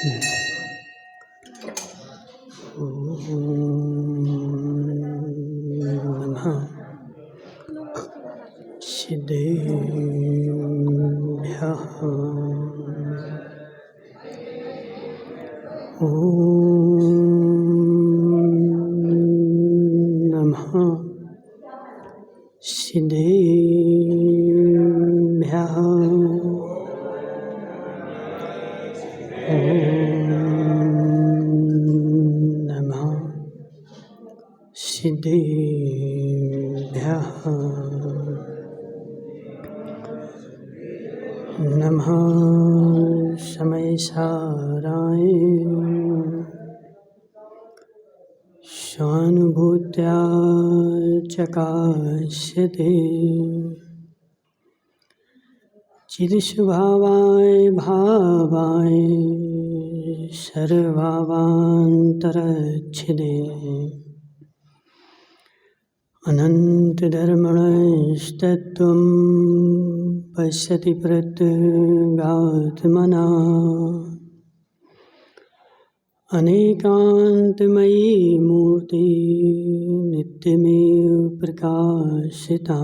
नमः सिद्धेभ्यः। नमः सिद्धेभ्यः। नमः सिद्धेभ्यः। नमः समयसाराय स्वानुभूत्या चकास्यते चिदस्वभावाय भावाय सर्वभावान्तरच्छिदे अनन्तधर्मणस्तत्त्वं पश्यति प्रत्यगात्मना अनेकान्तमयी मूर्ति नित्यमेव प्रकाशिता।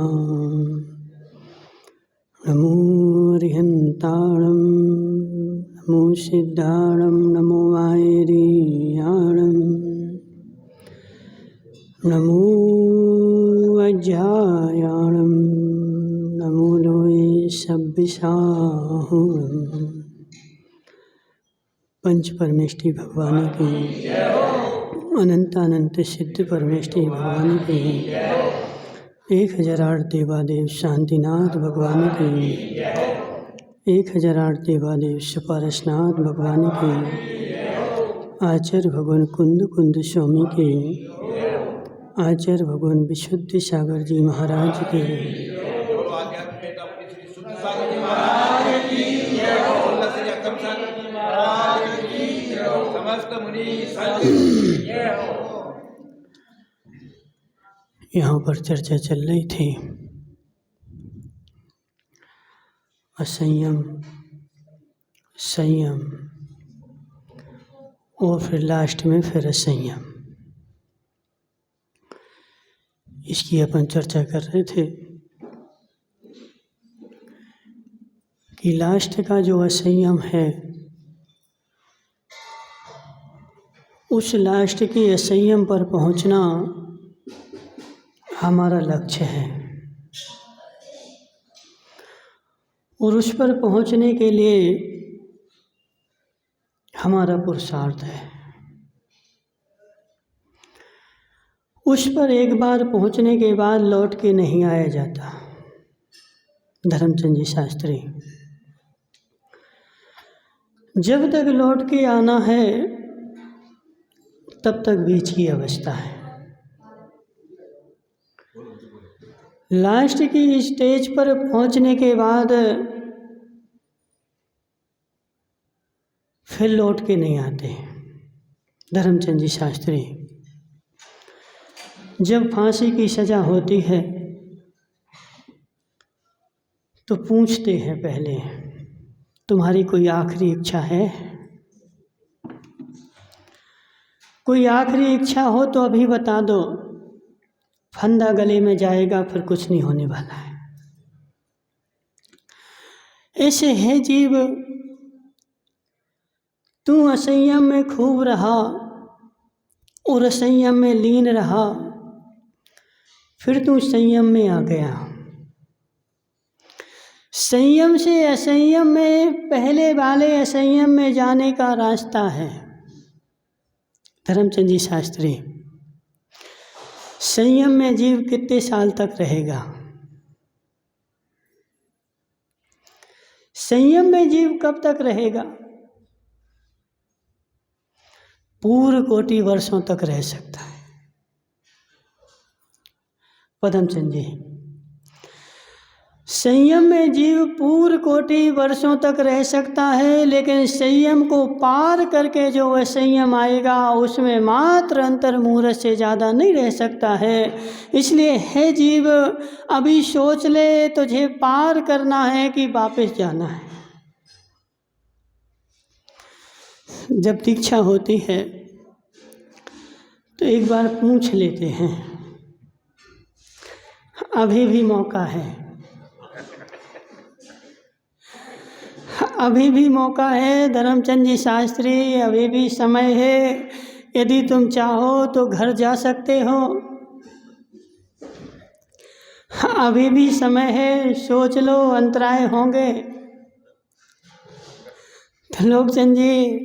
नमो अरिहन्ताणं नमो सिद्धाणं नमो वायरीयाणं नमो अज्ञायाणं नमो लोये सब्बिसाहुरम्। पंच परमेष्टि भगवान की, अनंत अनंत सिद्ध परमेष्टि भगवान की, 1008 देवादेव शांतिनाथ भगवान की, 1008 देवादेव सुपारसनाथ भगवान की, आचार्य भगवान कुंद कुंद स्वामी के, आचार्य भगवान विशुद्ध सागर जी महाराज के, यहाँ पर चर्चा चल रही थी असंयम, संयम और फिर लास्ट में फिर असंयम। इसकी अपन चर्चा कर रहे थे कि लास्ट का जो असंयम है, उस लास्ट के असंयम पर पहुंचना हमारा लक्ष्य है और उस पर पहुंचने के लिए हमारा पुरुषार्थ है। उस पर एक बार पहुंचने के बाद लौट के नहीं आया जाता। धर्मचंद जी शास्त्री, जब तक लौट के आना है तब तक बीच की अवस्था है। लास्ट की स्टेज पर पहुंचने के बाद फिर लौट के नहीं आते। धर्मचंद जी शास्त्री, जब फांसी की सजा होती है तो पूछते हैं पहले, तुम्हारी कोई आखिरी इच्छा है? कोई आखिरी इच्छा हो तो अभी बता दो, फंदा गले में जाएगा फिर कुछ नहीं होने वाला है। ऐसे है जीव, तू असंयम में खूब रहा और असंयम में लीन रहा, फिर तू संयम में आ गया। संयम से असंयम में पहले वाले असंयम में जाने का रास्ता है। धर्मचंद जी शास्त्री, संयम में जीव कितने साल तक रहेगा? संयम में जीव कब तक रहेगा? पूर्ण कोटि वर्षों तक रह सकता है। पदमचंद जी, संयम में जीव पूर्ण कोटि वर्षों तक रह सकता है, लेकिन संयम को पार करके जो असंयम आएगा उसमें मात्र अंतर मुहूर्त से ज़्यादा नहीं रह सकता है। इसलिए है जीव, अभी सोच ले तुझे पार करना है कि वापस जाना है। जब दीक्षा होती है तो एक बार पूछ लेते हैं, अभी भी मौका है, अभी भी मौका है धर्मचंद जी शास्त्री, अभी भी समय है, यदि तुम चाहो तो घर जा सकते हो, अभी भी समय है, सोच लो, अंतराय होंगे। त्रिलोकचंद जी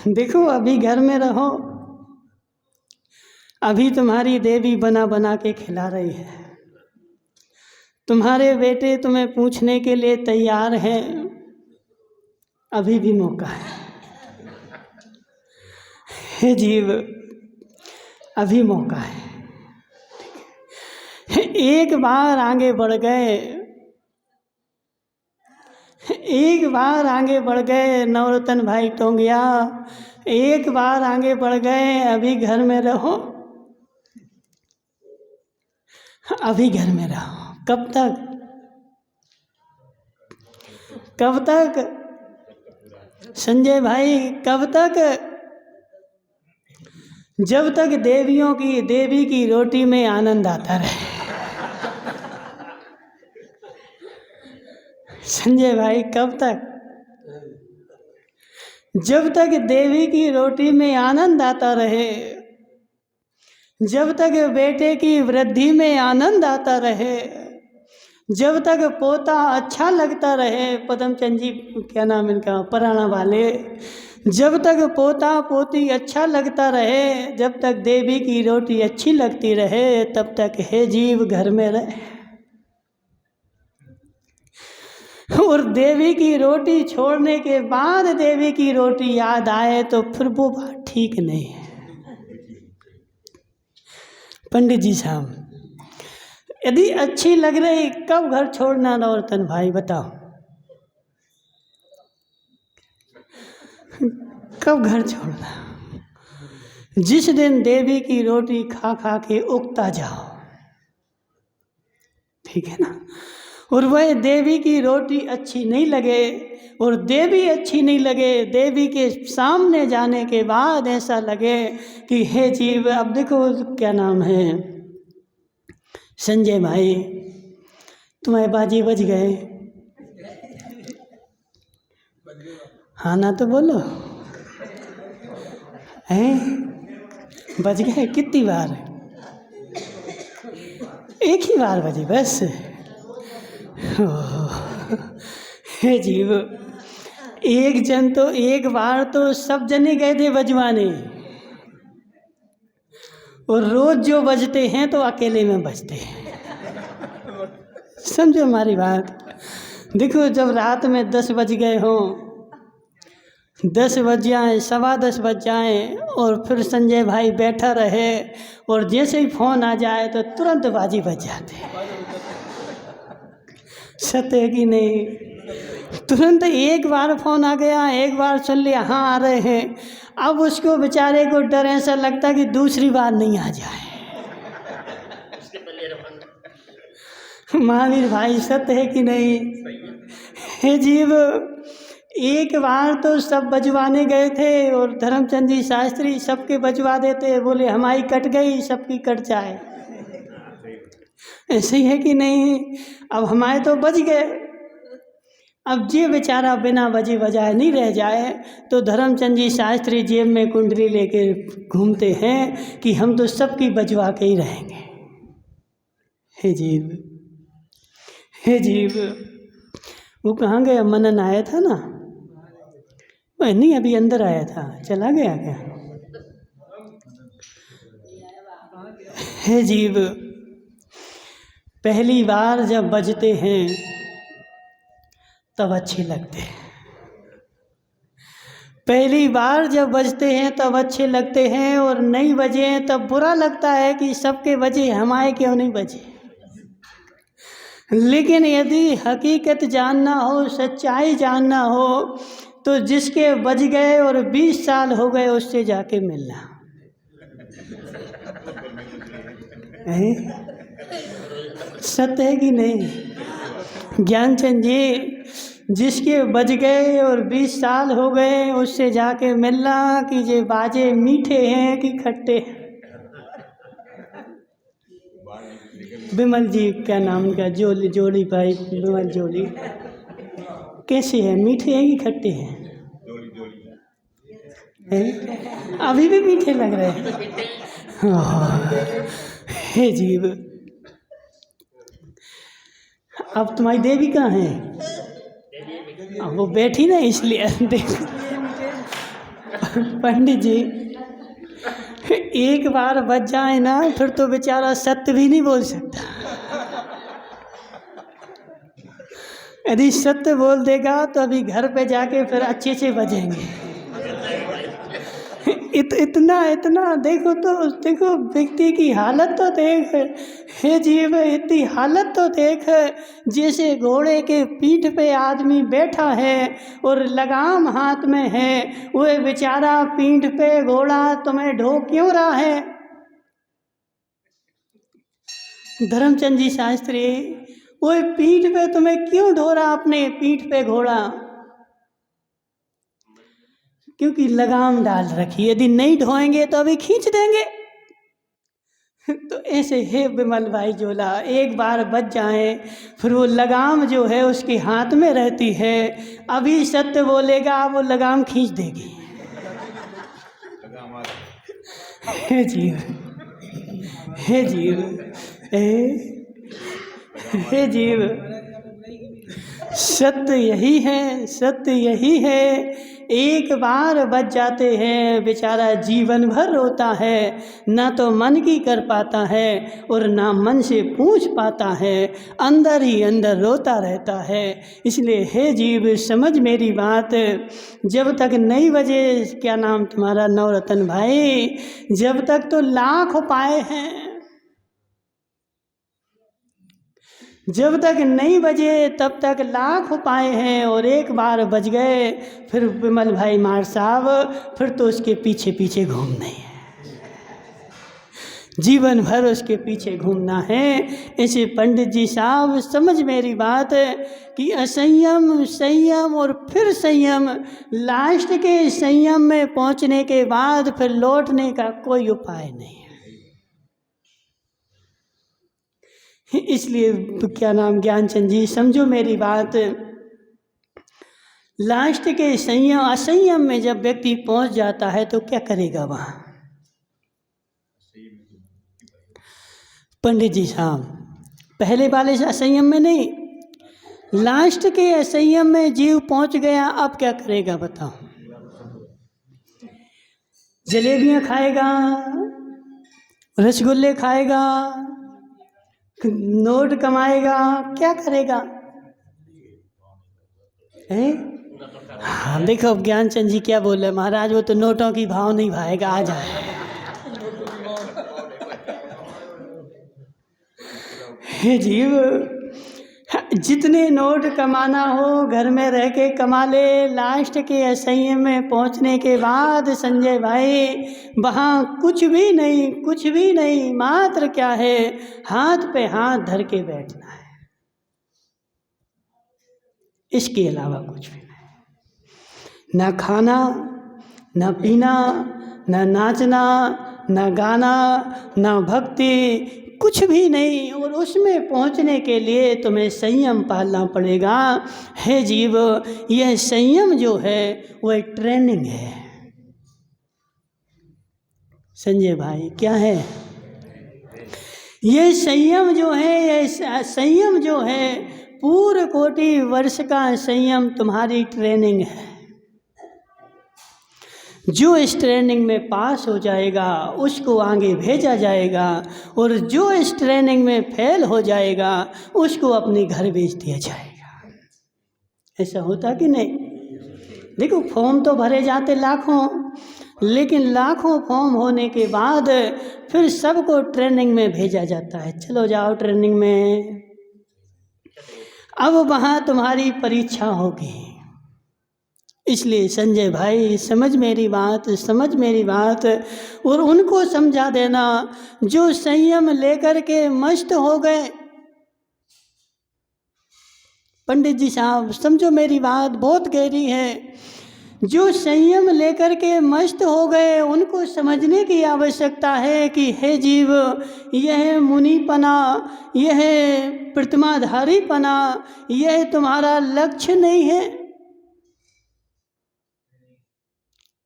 देखो, अभी घर में रहो, अभी तुम्हारी देवी बना बना के खिला रही है, तुम्हारे बेटे तुम्हें पूछने के लिए तैयार हैं, अभी भी मौका है। हे जीव, अभी मौका है। एक बार आगे बढ़ गए, एक बार आगे बढ़ गए नवरत्न भाई टोंगिया, एक बार आगे बढ़ गए, अभी घर में रहो, अभी घर में रहो। कब तक? कब तक संजय भाई, कब तक? जब तक देवी की रोटी में आनंद आता रहे। संजय भाई, कब तक? जब तक देवी की रोटी में आनंद आता रहे, जब तक बेटे की वृद्धि में आनंद आता रहे, जब तक पोता अच्छा लगता रहे, पदमचंद जी क्या नाम इनका, पराणा वाले, जब तक पोता पोती अच्छा लगता रहे, जब तक देवी की रोटी अच्छी लगती रहे, तब तक हे जीव घर में रहे। और देवी की रोटी छोड़ने के बाद देवी की रोटी याद आए तो फिर वो बात ठीक नहीं है। पंडित जी साहब, यदि अच्छी लग रही, कब घर छोड़ना नवरत्न भाई, बताओ, कब घर छोड़ना? जिस दिन देवी की रोटी खा खा के उगता जाओ, ठीक है ना। और वह देवी की रोटी अच्छी नहीं लगे और देवी अच्छी नहीं लगे, देवी के सामने जाने के बाद ऐसा लगे कि हे जीव, अब देखो क्या नाम है, संजय भाई, तुम्हारे बाजी बज गए, हाँ ना तो बोलो, हैं? बज गए? कितनी बार? एक ही बार बजी बस। हे जीव, एक जन तो एक बार तो सब जने गए थे बजवाने, और रोज जो बजते हैं तो अकेले में बजते हैं। समझो हमारी बात। देखो, जब रात में 10 बज गए हों, 10 बज जाएँ, 10:15 बज जाएँ, और फिर संजय भाई बैठा रहे और जैसे ही फोन आ जाए तो तुरंत बाजी बज जाते। सत्य है कि नहीं? तुरंत एक बार फोन आ गया, एक बार सुन लिया, हाँ आ रहे हैं, अब उसको बेचारे को डर ऐसा लगता कि दूसरी बार नहीं आ जाए। महावीर भाई, सत्य है कि नहीं? हे जीव, एक बार तो सब बजवाने गए थे और धर्मचंद जी शास्त्री सबके बजवा देते, बोले हमारी कट गई, सबकी कट जाए। ऐसे ही है कि नहीं? अब हमारे तो बज गए, अब जे बेचारा बिना बजे बजाए नहीं रह जाए, तो धर्मचंद जी शास्त्री जेब में कुंडली लेके घूमते हैं कि हम तो सबकी बजवा के ही रहेंगे। हे जीव, हे जीव, वो कहाँ गया? मनन आया था ना, वह नहीं, अभी अंदर आया था, चला गया क्या? हे जीव, पहली बार जब बजते हैं तब अच्छे लगते हैं, पहली बार जब बजते हैं तब अच्छे लगते हैं, और नहीं बजे तब बुरा लगता है कि सबके बजे, हमारे क्यों नहीं बजे। लेकिन यदि हकीकत जानना हो, सच्चाई जानना हो, तो जिसके बज गए और 20 साल हो गए उससे जाके मिलना। सत्य है कि नहीं? ज्ञानचंद जी, जिसके बज गए और 20 साल हो गए, उससे जाके मिलना कि ये बाजे मीठे हैं कि खट्टे हैं। विमल जी, क्या नाम उनका, जोड़ी भाई विमल जोड़ी, कैसे हैं, मीठे हैं कि खट्टे हैं? अभी भी मीठे लग रहे हैं। हे जीव, अब तुम्हारी देवी कहाँ है? अब वो बैठी ना, इसलिए देखो पंडित जी, एक बार बच जाए ना फिर तो बेचारा सत्य भी नहीं बोल सकता। यदि सत्य बोल देगा तो अभी घर पे जाके फिर अच्छे से बजेंगे। इतना देखो तो, देखो व्यक्ति की हालत तो देख, हे जीव इतनी हालत तो देख, जैसे घोड़े के पीठ पे आदमी बैठा है और लगाम हाथ में है, वो बेचारा पीठ पे घोड़ा तुम्हें ढो क्यों रहा है? धर्मचंद जी शास्त्री, वो पीठ पे तुम्हें क्यों ढो रहा, अपने पीठ पे घोड़ा? क्योंकि लगाम डाल रखी, यदि नहीं ढोएंगे तो अभी खींच देंगे। तो ऐसे है विमल भाई जोला, एक बार बच जाए फिर वो लगाम जो है उसके हाथ में रहती है, अभी सत्य बोलेगा वो लगाम खींच देगी। हे जीव, हे जीव, हे जीव, सत्य यही है, सत्य यही है। एक बार बच जाते हैं, बेचारा जीवन भर रोता है, ना तो मन की कर पाता है और ना मन से पूछ पाता है, अंदर ही अंदर रोता रहता है। इसलिए हे जीव समझ मेरी बात, जब तक नहीं बजे, क्या नाम तुम्हारा, नवरत्न भाई, जब तक तो लाख उपाय हैं, जब तक नहीं बजे तब तक लाख उपाय हैं, और एक बार बज गए फिर विमल भाई मार साहब, फिर तो उसके पीछे पीछे घूमना ही है, जीवन भर उसके पीछे घूमना है। ऐसे पंडित जी साहब समझ मेरी बात कि असंयम, संयम और फिर संयम, लास्ट के संयम में पहुंचने के बाद फिर लौटने का कोई उपाय नहीं है। इसलिए क्या नाम ज्ञानचंद जी, समझो मेरी बात, लास्ट के संयम, असंयम में जब व्यक्ति पहुंच जाता है तो क्या करेगा वहाँ? पंडित जी साहब, पहले वाले असंयम में नहीं, लास्ट के असंयम में जीव पहुंच गया, अब क्या करेगा बताओ? जलेबियाँ खाएगा, रसगुल्ले खाएगा, नोट कमाएगा, क्या करेगा? हाँ देखो ज्ञानचंद जी क्या बोल रहे, महाराज वो तो नोटों की भाव नहीं भाएगा, आ जाए। हे जीव, जितने नोट कमाना हो घर में रह के कमा ले, लास्ट के असंयम में पहुंचने के बाद संजय भाई वहाँ कुछ भी नहीं, कुछ भी नहीं, मात्र क्या है, हाथ पे हाथ धर के बैठना है, इसके अलावा कुछ भी नहीं। ना खाना, ना पीना, ना नाचना, ना गाना, ना भक्ति, कुछ भी नहीं। और उसमें पहुंचने के लिए तुम्हें संयम पालना पड़ेगा। हे जीव, यह संयम जो है वो एक ट्रेनिंग है। संजय भाई क्या है ये संयम जो है, ये संयम जो है पूर्ण कोटि वर्ष का संयम तुम्हारी ट्रेनिंग है। जो इस ट्रेनिंग में पास हो जाएगा उसको आगे भेजा जाएगा, और जो इस ट्रेनिंग में फेल हो जाएगा उसको अपने घर भेज दिया जाएगा। ऐसा होता कि नहीं? देखो फॉर्म तो भरे जाते लाखों, लेकिन लाखों फॉर्म होने के बाद फिर सबको ट्रेनिंग में भेजा जाता है, चलो जाओ ट्रेनिंग में, अब वहाँ तुम्हारी परीक्षा होगी। इसलिए संजय भाई समझ मेरी बात, समझ मेरी बात, और उनको समझा देना जो संयम लेकर के मस्त हो गए। पंडित जी साहब समझो मेरी बात बहुत गहरी है। जो संयम लेकर के मस्त हो गए उनको समझने की आवश्यकता है कि हे जीव, यह मुनिपना, यह प्रतिमाधारीपना, यह तुम्हारा लक्ष्य नहीं है,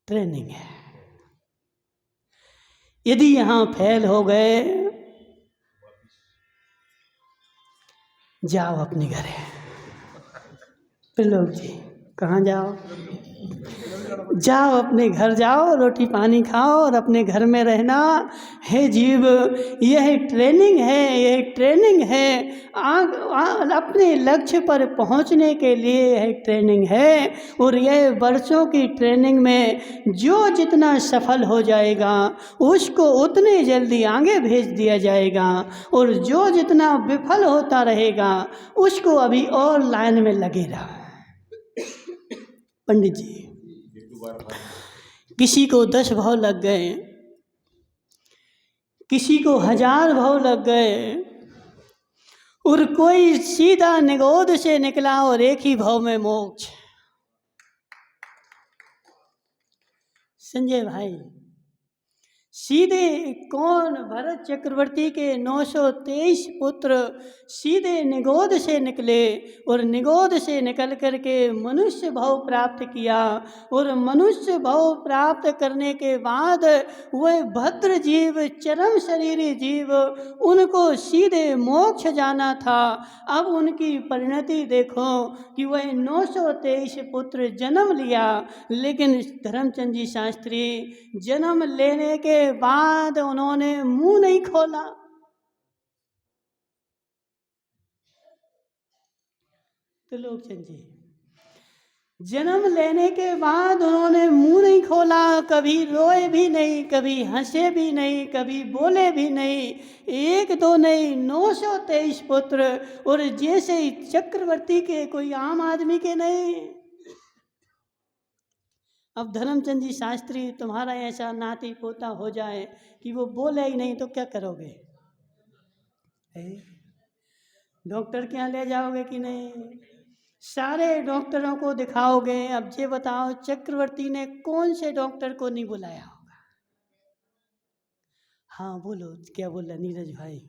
ट्रेनिंग है। यदि यहाँ फेल हो गए, जाओ अपने घर। त्रिलोक जी कहाँ जाओ? जाओ अपने घर जाओ, रोटी पानी खाओ और अपने घर में रहना। हे जीव, यह ट्रेनिंग है, यह ट्रेनिंग है। अपने लक्ष्य पर पहुंचने के लिए यह ट्रेनिंग है। और यह वर्षों की ट्रेनिंग में जो जितना सफल हो जाएगा उसको उतने जल्दी आगे भेज दिया जाएगा, और जो जितना विफल होता रहेगा उसको अभी और लाइन में लगे रहा। पंडित जी, किसी को 10 भाव लग गए, किसी को 1000 भाव लग गए, और कोई सीधा निगोद से निकला और एक ही भाव में मोक्ष। संजय भाई, सीधे कौन? भरत चक्रवर्ती के 923 पुत्र सीधे निगोद से निकले, और निगोद से निकल करके मनुष्य भाव प्राप्त किया, और मनुष्य भाव प्राप्त करने के बाद वह भद्र जीव, चरम शरीरी जीव, उनको सीधे मोक्ष जाना था। अब उनकी परिणति देखो कि वह 923 पुत्र जन्म लिया, लेकिन धर्मचंद जी शास्त्री जन्म लेने के बाद उन्होंने मुंह नहीं खोला। त्रिलोकचंद जी जन्म लेने के बाद उन्होंने मुंह नहीं खोला, कभी रोए भी नहीं, कभी हंसे भी नहीं, कभी बोले भी नहीं। 1-2 नहीं, 923 पुत्र, और जैसे ही चक्रवर्ती के, कोई आम आदमी के नहीं। अब धर्मचंद जी शास्त्री, तुम्हारा ऐसा नाती पोता हो जाए कि वो बोले ही नहीं तो क्या करोगे? डॉक्टर के यहाँ ले जाओगे कि नहीं? सारे डॉक्टरों को दिखाओगे। अब ये बताओ, चक्रवर्ती ने कौन से डॉक्टर को नहीं बुलाया होगा? हाँ बोलो, क्या बोला नीरज भाई?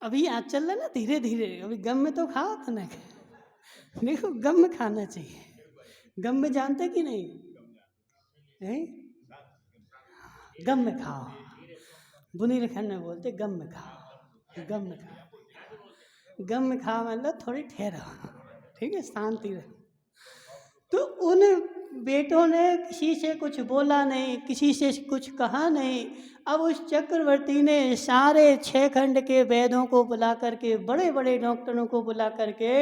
अभी आज चल रहा ना धीरे धीरे, अभी गम में तो खाओ तो ना। देखो, गम में खाना चाहिए। गम में जानते कि नहीं है? गम में खाओ, बुंदेलखंड में बोलते गम में खाओ, गम में खाओ। गम में खाओ मतलब थोड़ी ठहरो, ठीक है, शांति रहो। तो उन बेटों ने किसी से कुछ बोला नहीं, किसी से कुछ कहा नहीं। अब उस चक्रवर्ती ने सारे 6 खंड के वेदों को बुला करके, बड़े बड़े डॉक्टरों को बुला करके,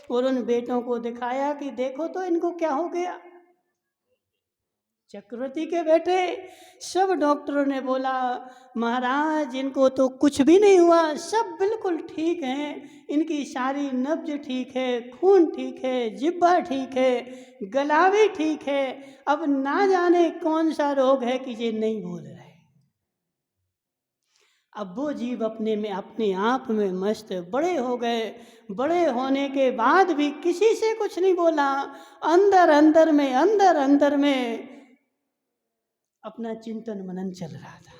और उन बेटों को दिखाया कि देखो तो इनको क्या हो गया। चक्रवर्ती के बेटे सब डॉक्टरों ने बोला, महाराज इनको तो कुछ भी नहीं हुआ, सब बिल्कुल ठीक हैं, इनकी सारी नब्ज ठीक है, खून ठीक है, जिब्बा ठीक है, गला भी ठीक है। अब ना जाने कौन सा रोग है कि ये नहीं बोल रहे। अब वो जीव अपने में, अपने आप में मस्त, बड़े हो गए। बड़े होने के बाद भी किसी से कुछ नहीं बोला, अंदर अंदर में, अंदर अंदर में अपना चिंतन मनन चल रहा था।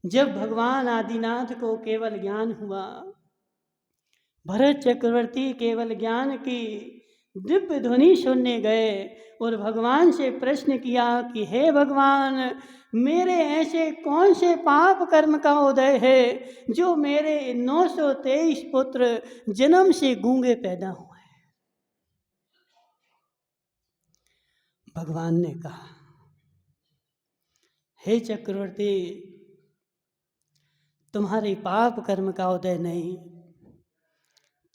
जब भगवान आदिनाथ को केवल ज्ञान हुआ, भरत चक्रवर्ती केवल ज्ञान की दिव्य ध्वनि सुनने गए और भगवान से प्रश्न किया कि हे भगवान, मेरे ऐसे कौन से पाप कर्म का उदय है जो मेरे 923 पुत्र जन्म से गूंगे पैदा हुए? भगवान ने कहा, हे चक्रवर्ती, तुम्हारे पाप कर्म का उदय नहीं,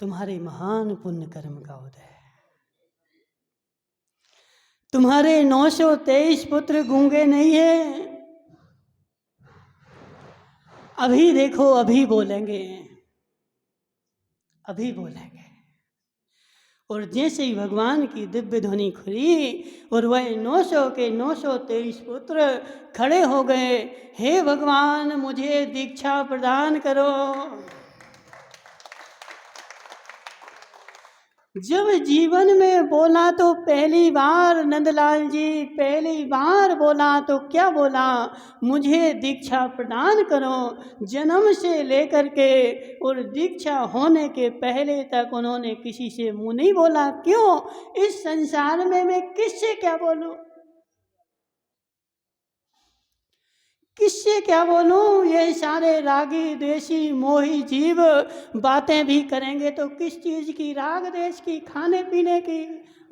तुम्हारे महान पुण्य कर्म का उदय है। तुम्हारे 923 पुत्र गूंगे नहीं है। अभी देखो, अभी बोलेंगे, अभी बोलेंगे। और जैसे ही भगवान की दिव्य ध्वनि खुली और वह 900 के 923 पुत्र खड़े हो गए। हे भगवान, मुझे दीक्षा प्रदान करो। जब जीवन में बोला तो पहली बार नंदलाल जी पहली बार बोला तो क्या बोला, मुझे दीक्षा प्रदान करो। जन्म से लेकर के और दीक्षा होने के पहले तक उन्होंने किसी से मुंह नहीं बोला। क्यों? इस संसार में मैं किससे क्या बोलूं, किससे क्या बोलूं? ये सारे रागी द्वेषी मोही जीव बातें भी करेंगे तो किस चीज की? राग द्वेष की, खाने पीने की,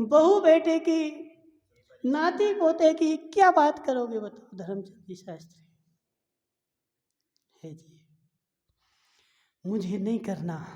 बहू बेटे की, नाती पोते की। क्या बात करोगे बताओ धर्मचंद जी शास्त्री? है जी, मुझे नहीं करना,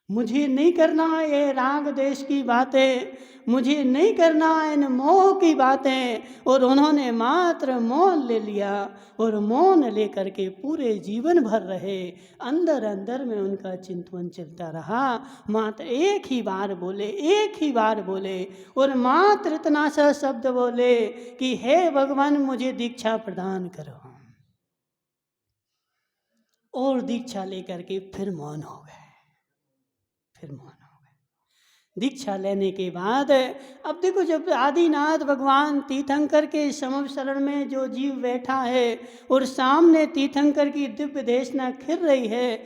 मुझे नहीं करना ये राग देश की बातें, मुझे नहीं करना इन मोह की बातें। और उन्होंने मात्र मौन ले लिया और मौन लेकर के पूरे जीवन भर रहे। अंदर अंदर में उनका चिंतन चलता रहा। मात्र एक ही बार बोले, एक ही बार बोले और मात्र इतना सा शब्द बोले कि हे भगवान, मुझे दीक्षा प्रदान करो। और दीक्षा लेकर के फिर मौन हो गए, फिर मौन हो गए। दीक्षा लेने के बाद अब देखो, जब आदिनाथ भगवान तीर्थंकर के समव शरण में जो जीव बैठा है और सामने तीर्थंकर की दिव्य देशना खिल रही है,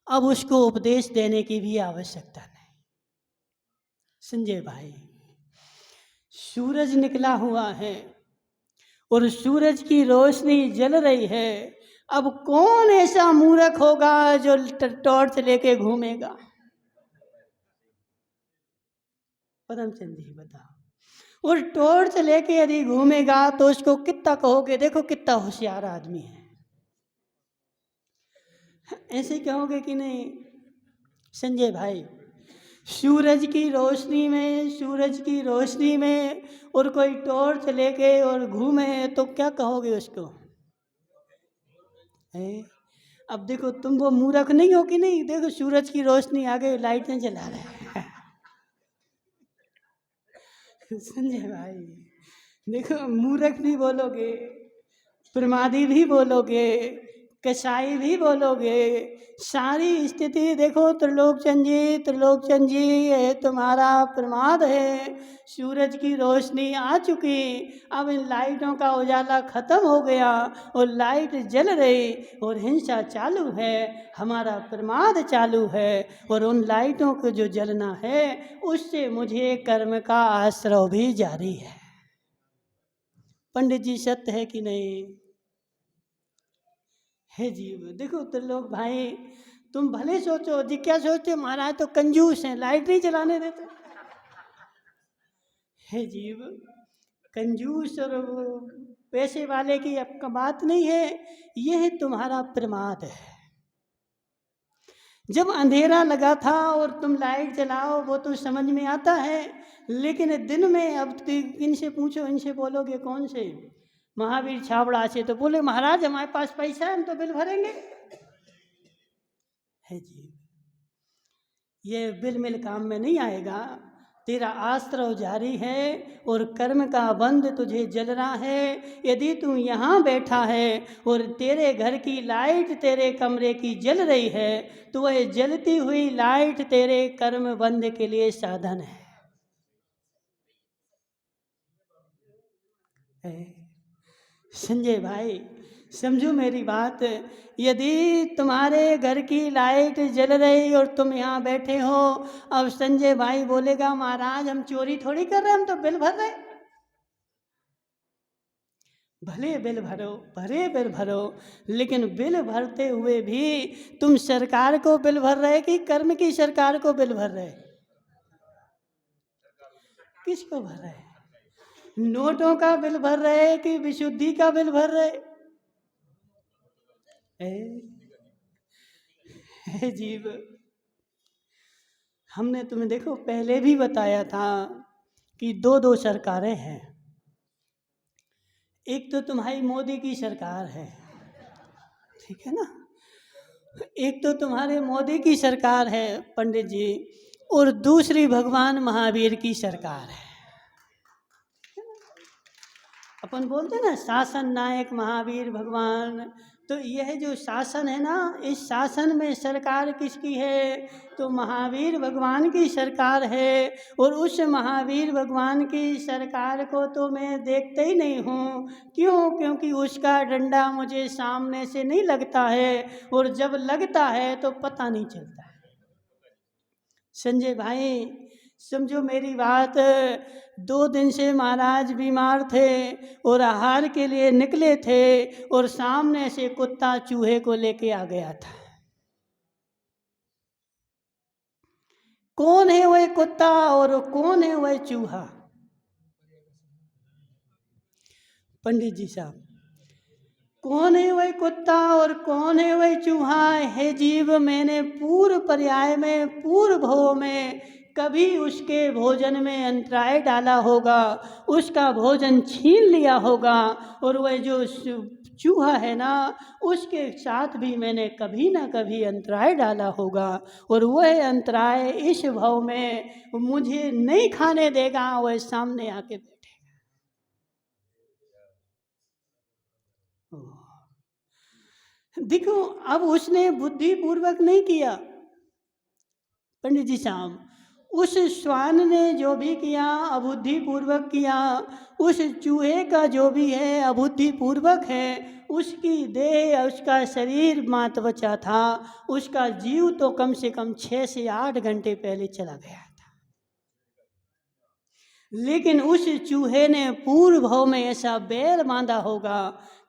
अब उसको उपदेश देने की भी आवश्यकता नहीं। संजय भाई, सूरज निकला हुआ है और सूरज की रोशनी जल रही है। अब कौन ऐसा मूर्ख होगा जो टॉर्च लेके घूमेगा? परमचंद जी बताओ। और टॉर्च लेके यदि घूमेगा तो उसको कितना कहोगे, देखो कितना होशियार आदमी है, ऐसे कहोगे कि नहीं? संजय भाई, सूरज की रोशनी में, सूरज की रोशनी में और कोई टॉर्च लेके और घूमे तो क्या कहोगे उसको? अब देखो, तुम वो मूर्ख नहीं हो कि नहीं? देखो सूरज की रोशनी आगे लाइटें जला रहे हैं। संजय भाई देखो, मूर्ख भी बोलोगे, प्रमादी भी बोलोगे, कसाई भी बोलोगे, सारी स्थिति देखो। त्रिलोकचंद जी ये तुम्हारा प्रमाद है। सूरज की रोशनी आ चुकी, अब इन लाइटों का उजाला खत्म हो गया और लाइट जल रही और हिंसा चालू है, हमारा प्रमाद चालू है। और उन लाइटों को जो जलना है उससे मुझे कर्म का आश्रय भी जारी है। पंडित जी सत्य है कि नहीं? हे जीव देखो, त्रिलोक भाई तुम भले सोचो जी, क्या सोचते हो महाराज तो कंजूस हैं, लाइट नहीं जलाने देते। हे जीव, कंजूस और पैसे वाले की अब का बात नहीं है, यह तुम्हारा प्रमाद है। जब अंधेरा लगा था और तुम लाइट जलाओ वो तो समझ में आता है, लेकिन दिन में अब इनसे पूछो, इनसे बोलोगे कौन से महावीर छाबड़ा से, तो बोले महाराज हमारे पास पैसा है, हम तो बिल भरेंगे। है जी, ये बिल मिल काम में नहीं आएगा। तेरा आश्रय जारी है और कर्म का बंध तुझे जल रहा है। यदि तू यहाँ बैठा है और तेरे घर की लाइट तेरे कमरे की जल रही है तो वह जलती हुई लाइट तेरे कर्म बंध के लिए साधन है। संजय भाई समझो मेरी बात, यदि तुम्हारे घर की लाइट जल रही और तुम यहाँ बैठे हो, अब संजय भाई बोलेगा महाराज हम चोरी थोड़ी कर रहे, हम तो बिल भर रहे। भले बिल भरो, भले बिल भरो, लेकिन बिल भरते हुए भी तुम सरकार को बिल भर रहे कि कर्म की सरकार को बिल भर रहे? किसको भर रहे? नोटों का बिल भर रहे कि विशुद्धि का बिल भर रहे? जीव, हमने तुम्हें देखो पहले भी बताया था कि दो सरकारें हैं। एक तो तुम्हारी मोदी की सरकार है, ठीक है ना, एक तो तुम्हारे मोदी की सरकार है पंडित जी, और दूसरी भगवान महावीर की सरकार है। अपन बोलते ना शासन नायक महावीर भगवान, तो यह जो शासन है ना, इस शासन में सरकार किसकी है? तो महावीर भगवान की सरकार है। और उस महावीर भगवान की सरकार को तो मैं देखते ही नहीं हूँ। क्यों? क्योंकि उसका डंडा मुझे सामने से नहीं लगता है, और जब लगता है तो पता नहीं चलता है। संजय भाई समझो मेरी बात, 2 दिन से महाराज बीमार थे और आहार के लिए निकले थे, और सामने से कुत्ता चूहे को लेके आ गया था। कौन है वह कुत्ता और कौन है वह चूहा? पंडित जी साहब, कौन है वह कुत्ता और कौन है वह चूहा? है जीव, मैंने पूर्व पर्याय में, पूर्व भव में कभी उसके भोजन में अंतराय डाला होगा, उसका भोजन छीन लिया होगा, और वह जो चूहा है ना, उसके साथ भी मैंने कभी ना कभी अंतराय डाला होगा, और वह अंतराय इस भव में मुझे नहीं खाने देगा, वह सामने आके बैठेगा। देखो, अब उसने बुद्धिपूर्वक नहीं किया पंडित जी साहब, उस श्वान ने जो भी किया अबुद्धिपूर्वक किया, उस चूहे का जो भी है अबुद्धिपूर्वक है। उसकी देह, उसका शरीर मात बचा था, उसका जीव तो कम से कम 6 से 8 घंटे पहले चला गया था। लेकिन उस चूहे ने पूर्व भव में ऐसा बैर बांधा होगा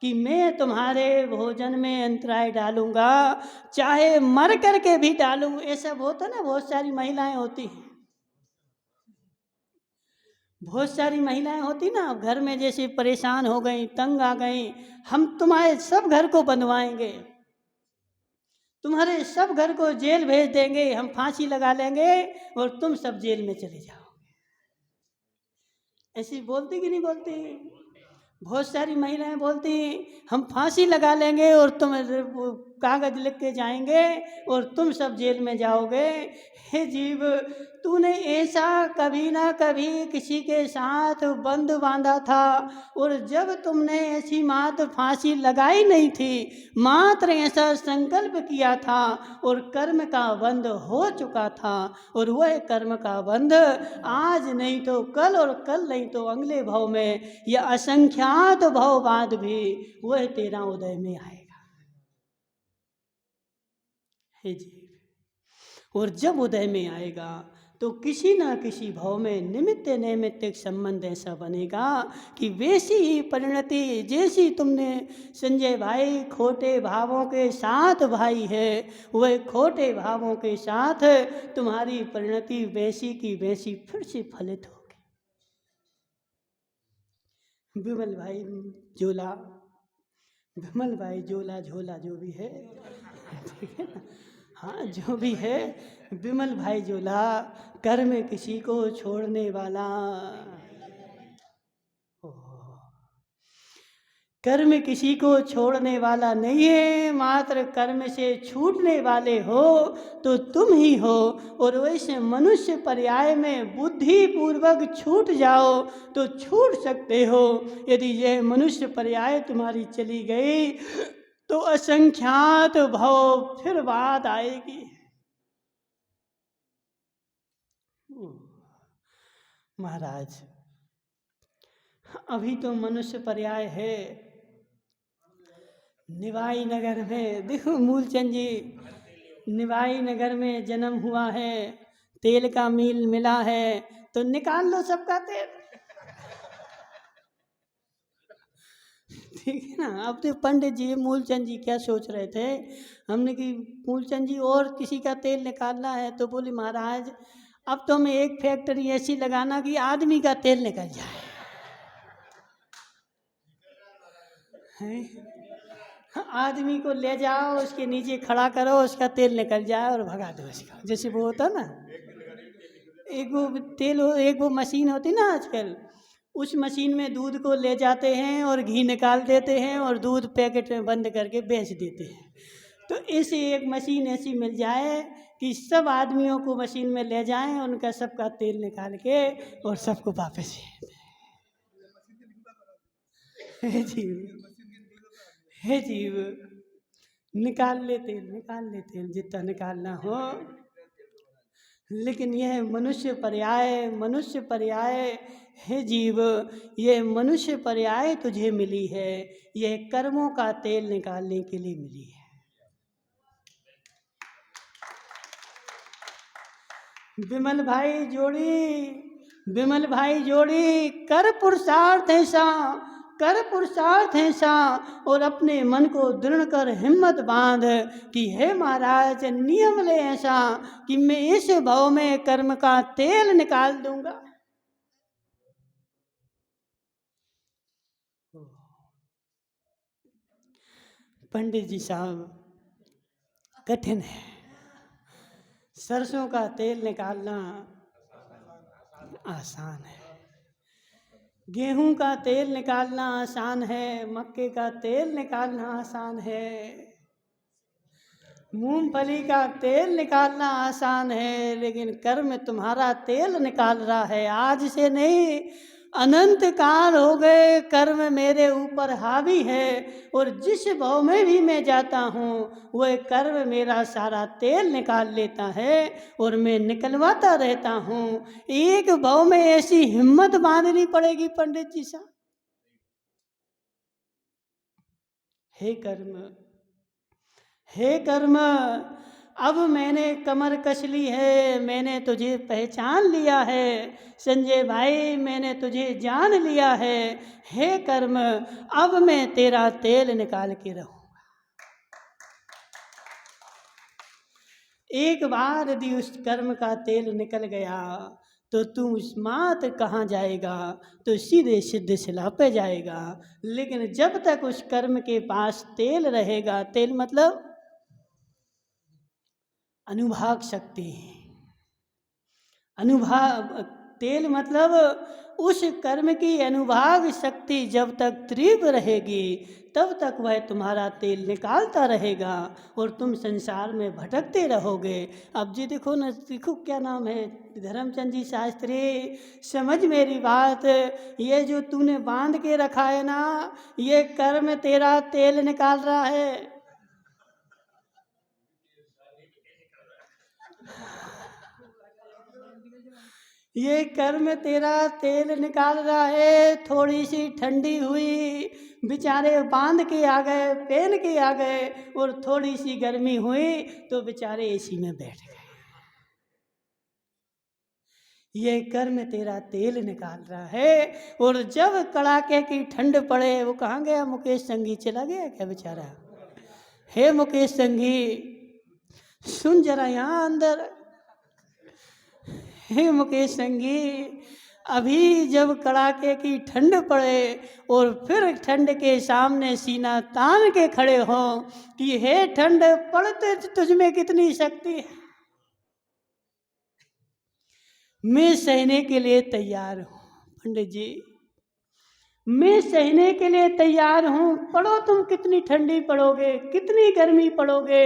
कि मैं तुम्हारे भोजन में अंतराय डालूंगा, चाहे मर करके भी डालूं। ऐसा होता ना, बहुत सारी महिलाएं होती हैं, बहुत सारी महिलाएं होती ना, घर में जैसे परेशान हो गई, तंग आ गई, हम तुम्हारे सब घर को बनवाएंगे, तुम्हारे सब घर को जेल भेज देंगे, हम फांसी लगा लेंगे और तुम सब जेल में चले जाओ। ऐसी बोलती कि नहीं बोलती? बहुत सारी महिलाएं बोलती, हम फांसी लगा लेंगे और तुम कागज लिख के जाएंगे और तुम सब जेल में जाओगे। हे जीव, तूने ऐसा कभी ना कभी किसी के साथ बंध बांधा था, और जब तुमने ऐसी मात्र फांसी लगाई नहीं थी, मात्र ऐसा संकल्प किया था, और कर्म का बंध हो चुका था, और वह कर्म का बंध आज नहीं तो कल, और कल नहीं तो अगले भव में, या असंख्यात भव बाद भी वह तेरा उदय में आएगा। हे जीव, और जब उदय में आएगा तो किसी ना किसी भाव में निमित्त नैमित्तिक संबंध ऐसा बनेगा कि वैसी ही परिणति, जैसी तुमने संजय भाई खोटे भावों के साथ भाई है, वह खोटे भावों के साथ तुम्हारी परिणति वैसी की वैसी फिर से फलित होगी। विमल भाई झोला, विमल भाई झोला झोला जो भी है, ठीक है ना, हाँ जो भी है, विमल भाई झोला, कर में किसी को छोड़ने वाला, कर्म किसी को छोड़ने वाला नहीं है, मात्र कर्म से छूटने वाले हो तो तुम ही हो। और वैसे मनुष्य पर्याय में बुद्धि पूर्वक छूट जाओ तो छूट सकते हो। यदि यह मनुष्य पर्याय तुम्हारी चली गई तो असंख्यात भव फिर बात आएगी। महाराज, अभी तो मनुष्य पर्याय है। निवाई नगर में देखो, मूलचंद जी, निवाई नगर में जन्म हुआ है, तेल का मील मिला है, तो निकाल लो सबका तेल, ठीक है ना। अब तो पंडित जी, मूलचंद जी क्या सोच रहे थे, हमने कि मूलचंद जी और किसी का तेल निकालना है, तो बोले महाराज अब तो हमें एक फैक्ट्री ऐसी लगाना कि आदमी का तेल निकल जाए, आदमी को ले जाओ, उसके नीचे खड़ा करो, उसका तेल निकल जाए और भगा दो उसका। जैसे वो होता ना, एक वो तेल, एक वो मशीन होती ना आजकल, उस मशीन में दूध को ले जाते हैं और घी निकाल देते हैं और दूध पैकेट में बंद करके बेच देते हैं। तो ऐसी एक मशीन ऐसी मिल जाए कि सब आदमियों को मशीन में ले जाएं, उनका सबका तेल निकाल के और सबको वापस हे जीव, हे जीव, निकाल ले तेल जितना निकालना हो। लेकिन यह मनुष्य पर्याय हे जीव, यह मनुष्य पर्याय तुझे मिली है, यह कर्मों का तेल निकालने के लिए मिली है। विमल भाई जोड़ी कर पुरुषार्थ ऐसा और अपने मन को दृढ़ कर हिम्मत बांध कि हे महाराज नियम ले ऐसा कि मैं इस भव में कर्म का तेल निकाल दूंगा। पंडित जी साहब कठिन है। सरसों का तेल निकालना आसान है, गेहूं का तेल निकालना आसान है, मक्के का तेल निकालना आसान है, मूंगफली का तेल निकालना आसान है, लेकिन कर्म तुम्हारा तेल निकाल रहा है। आज से नहीं, अनंत काल हो गए कर्म मेरे ऊपर हावी है, और जिस भाव में भी मैं जाता हूँ वह कर्म मेरा सारा तेल निकाल लेता है और मैं निकलवाता रहता हूँ। एक भाव में ऐसी हिम्मत बांधनी पड़ेगी पंडित जी साहब। हे कर्म, अब मैंने कमर कस ली है, मैंने तुझे पहचान लिया है संजय भाई, मैंने तुझे जान लिया है। हे कर्म, अब मैं तेरा तेल निकाल के रहूंगा। एक बार यदि उस कर्म का तेल निकल गया तो तू उस मात कहाँ जाएगा, तो सीधे सिद्ध शिला पे जाएगा। लेकिन जब तक उस कर्म के पास तेल रहेगा, तेल मतलब अनुभाग शक्ति, तेल मतलब उस कर्म की अनुभाग शक्ति जब तक तीव्र रहेगी तब तक वह तुम्हारा तेल निकालता रहेगा और तुम संसार में भटकते रहोगे। अब जी देखो न, देखो क्या नाम है, धर्मचंद जी शास्त्री, समझ मेरी बात, ये जो तूने बांध के रखा है ना, ये कर्म तेरा तेल निकाल रहा है। ये कर्म तेरा तेल निकाल रहा है। थोड़ी सी ठंडी हुई, बेचारे बांध के आ गए, पहन के आ गए, और थोड़ी सी गर्मी हुई तो बेचारे एसी में बैठ गए। ये कर्म तेरा तेल निकाल रहा है। और जब कड़ाके की ठंड पड़े, वो कहाँ गया मुकेश संगी, चला गया क्या बेचारा? हे मुकेश संगी सुन जरा यहाँ अंदर। हे मुकेश संगी, अभी जब कड़ाके की ठंड पड़े और फिर ठंड के सामने सीना तान के खड़े हो कि हे ठंड पड़ते तुझमें कितनी शक्ति है, मैं सहने के लिए तैयार हूँ। पंडित जी, मैं सहने के लिए तैयार हूँ, पढ़ो तुम कितनी ठंडी पड़ोगे, कितनी गर्मी पड़ोगे,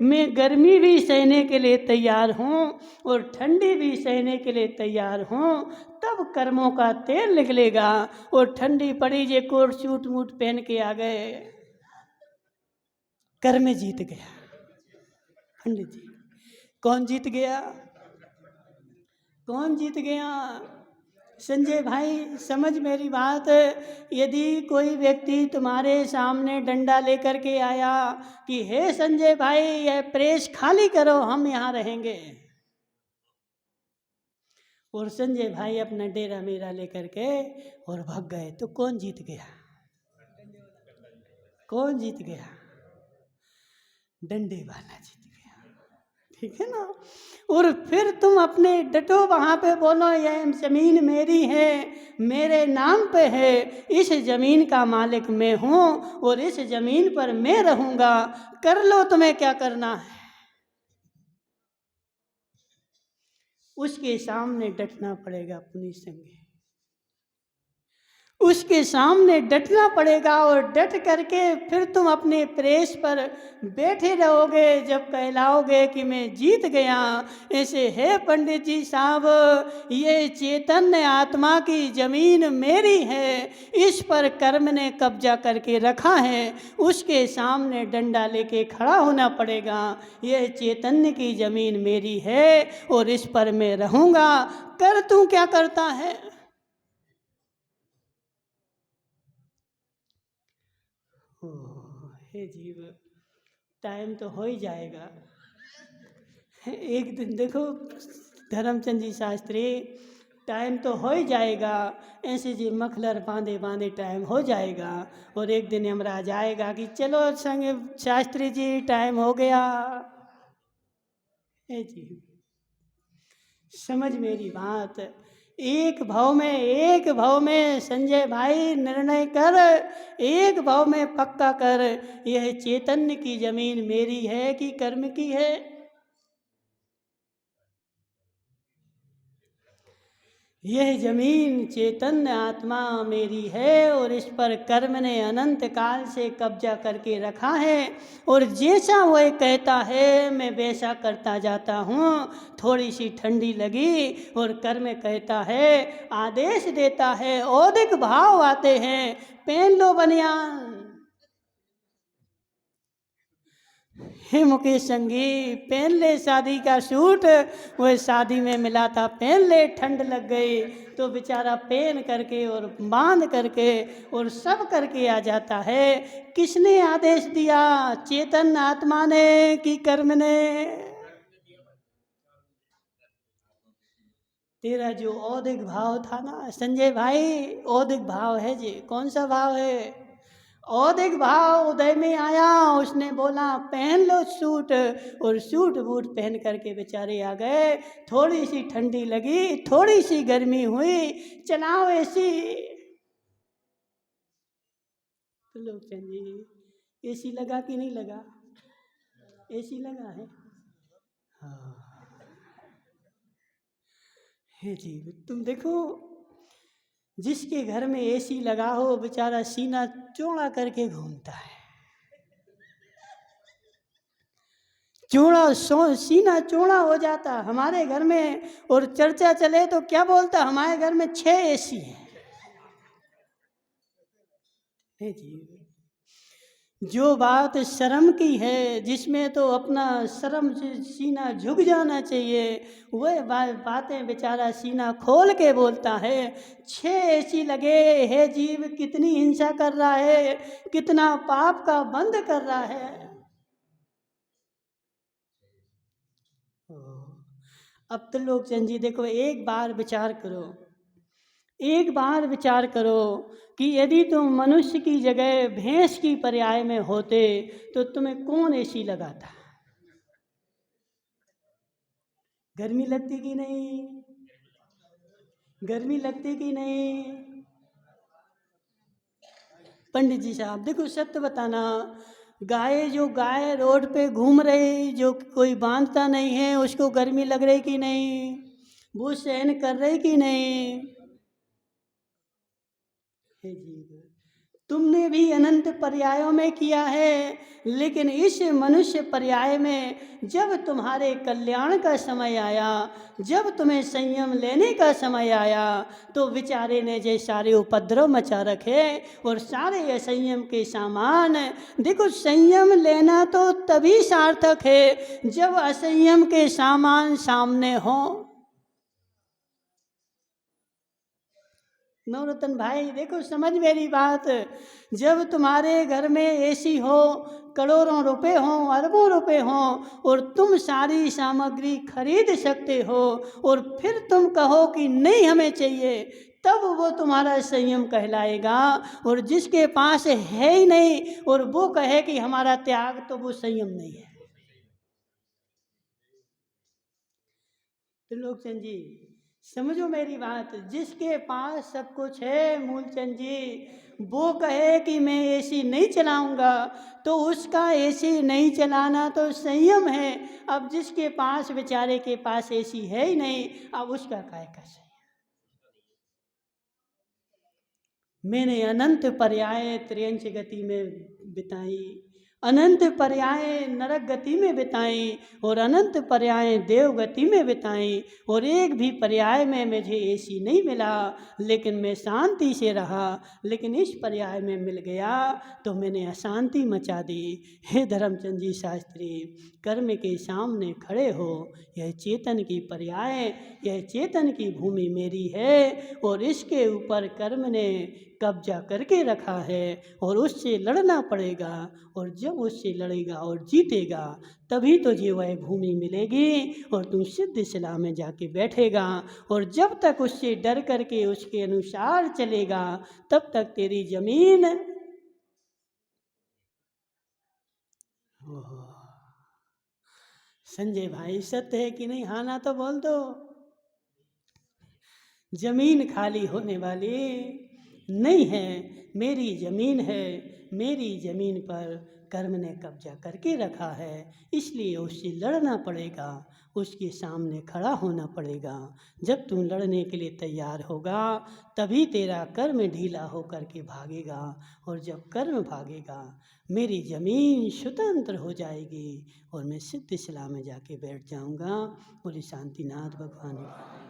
मैं गर्मी भी सहने के लिए तैयार हूँ और ठंडी भी सहने के लिए तैयार हूँ। तब कर्मों का तेल निकलेगा। और ठंडी पड़ी जे कोट सूट मूट पहन के आ गए, कर्म जीत गया। पंडित जी, कौन जीत गया? कौन जीत गया? संजय भाई समझ मेरी बात, यदि कोई व्यक्ति तुम्हारे सामने डंडा लेकर के आया कि हे संजय भाई यह प्रेस खाली करो, हम यहाँ रहेंगे, और संजय भाई अपना डेरा मेरा लेकर के और भाग गए, तो कौन जीत गया? कौन जीत गया? डंडे वाला जीत गया। ठीक है ना? और फिर तुम अपने डटो वहाँ पे, बोलो यह जमीन मेरी है, मेरे नाम पे है, इस जमीन का मालिक मैं हूँ और इस जमीन पर मैं रहूँगा, कर लो तुम्हें क्या करना है। उसके सामने डटना पड़ेगा पुनित संगे। उसके सामने डटना पड़ेगा और डट करके फिर तुम अपने प्रेस पर बैठे रहोगे जब कहलाओगे कि मैं जीत गया। ऐसे है पंडित जी साहब, ये चैतन्य आत्मा की जमीन मेरी है, इस पर कर्म ने कब्जा करके रखा है, उसके सामने डंडा लेके खड़ा होना पड़ेगा। ये चैतन्य की जमीन मेरी है और इस पर मैं रहूँगा। कर तू क्या करता है। हे जीव, टाइम तो हो ही जाएगा। एक दिन देखो धर्मचंद जी शास्त्री, टाइम तो हो ही जाएगा। ऐसे जी मखलर बांधे बांधे टाइम हो जाएगा और एक दिन यमराज आएगा कि चलो संग शास्त्री जी टाइम हो गया। हे जी समझ मेरी बात, एक भाव में संजय भाई निर्णय कर, एक भाव में पक्का कर, यह चैतन्य की जमीन मेरी है कि कर्म की है। यह जमीन चैतन्य आत्मा मेरी है और इस पर कर्म ने अनंत काल से कब्जा करके रखा है और जैसा वह कहता है मैं वैसा करता जाता हूँ। थोड़ी सी ठंडी लगी और कर्म कहता है, आदेश देता है, औदिक भाव आते हैं, पहन लो बनियान। हे मुकेश संगी, पहन ले शादी का सूट, वह शादी में मिला था, पहन ले, ठंड लग गई तो बेचारा पहन करके और बांध करके और सब करके आ जाता है। किसने आदेश दिया, चेतन आत्मा ने कि कर्म ने। तेरा जो औदिक भाव था ना संजय भाई, औदिक भाव है जी। कौन सा भाव है, औदिक भाव उदय में आया। उसने बोला पहन लो सूट और सूट बूट पहन करके बेचारे आ गए। थोड़ी सी ठंडी लगी, थोड़ी सी गर्मी हुई, चलाओ एसी। तो लोग चलिए, एसी लगा कि नहीं लगा, एसी लगा है। हाँ है जी। तुम देखो जिसके घर में एसी लगा हो बेचारा सीना चौड़ा करके घूमता है, सीना चौड़ा हो जाता हमारे घर में। और चर्चा चले तो क्या बोलता, हमारे घर में 6 एसी है जी। जो बात शर्म की है, जिसमें तो अपना शर्म से सीना झुक जाना चाहिए, वह बातें बेचारा सीना खोल के बोलता है। 6 एसी लगे, हे जीव कितनी हिंसा कर रहा है, कितना पाप का बंद कर रहा है। अब तो लोग चंद जी देखो, एक बार विचार करो, एक बार विचार करो कि यदि तुम मनुष्य की जगह भैंस की पर्याय में होते तो तुम्हें कौन एसी लगाता। गर्मी लगती कि नहीं, गर्मी लगती कि नहीं। पंडित जी साहब देखो सत्य बताना, गाय रोड पे घूम रही, जो कोई बांधता नहीं है, उसको गर्मी लग रही कि नहीं, वो सहन कर रही कि नहीं। हे जीव, तुमने भी अनंत पर्यायों में किया है, लेकिन इस मनुष्य पर्याय में जब तुम्हारे कल्याण का समय आया, जब तुम्हें संयम लेने का समय आया, तो बेचारे ने जो सारे उपद्रव मचा रखे और सारे असंयम के सामान। देखो संयम लेना तो तभी सार्थक है जब असंयम के सामान सामने हो। नवरतन भाई देखो समझ मेरी बात, जब तुम्हारे घर में एसी हो, करोड़ों रुपए हों, अरबों रुपए हों और तुम सारी सामग्री खरीद सकते हो और फिर तुम कहो कि नहीं हमें चाहिए, तब वो तुम्हारा संयम कहलाएगा। और जिसके पास है ही नहीं और वो कहे कि हमारा त्याग, तो वो संयम नहीं है। त्रिलोकचंद जी समझो मेरी बात, जिसके पास सब कुछ है मूलचंद जी, वो कहे कि मैं एसी नहीं चलाऊंगा, तो उसका एसी नहीं चलाना तो संयम है। अब जिसके पास बेचारे के पास एसी है ही नहीं, अब उसका काय का संयम। मैंने अनंत पर्याय त्रियंच गति में बिताई, अनंत पर्याय नरक गति में बिताई और अनंत पर्याय देव गति में बिताई, और एक भी पर्याय में मुझे ऐसी नहीं मिला, लेकिन मैं शांति से रहा। लेकिन इस पर्याय में मिल गया तो मैंने अशांति मचा दी। हे धर्मचंद जी शास्त्री, कर्म के सामने खड़े हो, यह चेतन की पर्याय, यह चेतन की भूमि मेरी है और इसके ऊपर कर्म ने कब्जा करके रखा है और उससे लड़ना पड़ेगा। और जब उससे लड़ेगा और जीतेगा तभी तुझे वह भूमि मिलेगी और तू सिद्ध शिला में जाके बैठेगा। और जब तक उससे डर करके उसके अनुसार चलेगा तब तक तेरी जमीन संजय भाई सत्य है कि नहीं? हाँ ना तो बोल दो। जमीन खाली होने वाली नहीं है, मेरी ज़मीन है। मेरी ज़मीन पर कर्म ने कब्जा करके रखा है, इसलिए उससे लड़ना पड़ेगा, उसके सामने खड़ा होना पड़ेगा। जब तू लड़ने के लिए तैयार होगा तभी तेरा कर्म ढीला होकर के भागेगा, और जब कर्म भागेगा मेरी ज़मीन स्वतंत्र हो जाएगी और मैं सिद्ध शिला में जाके बैठ जाऊंगा। बोले शांतिनाथ भगवान की।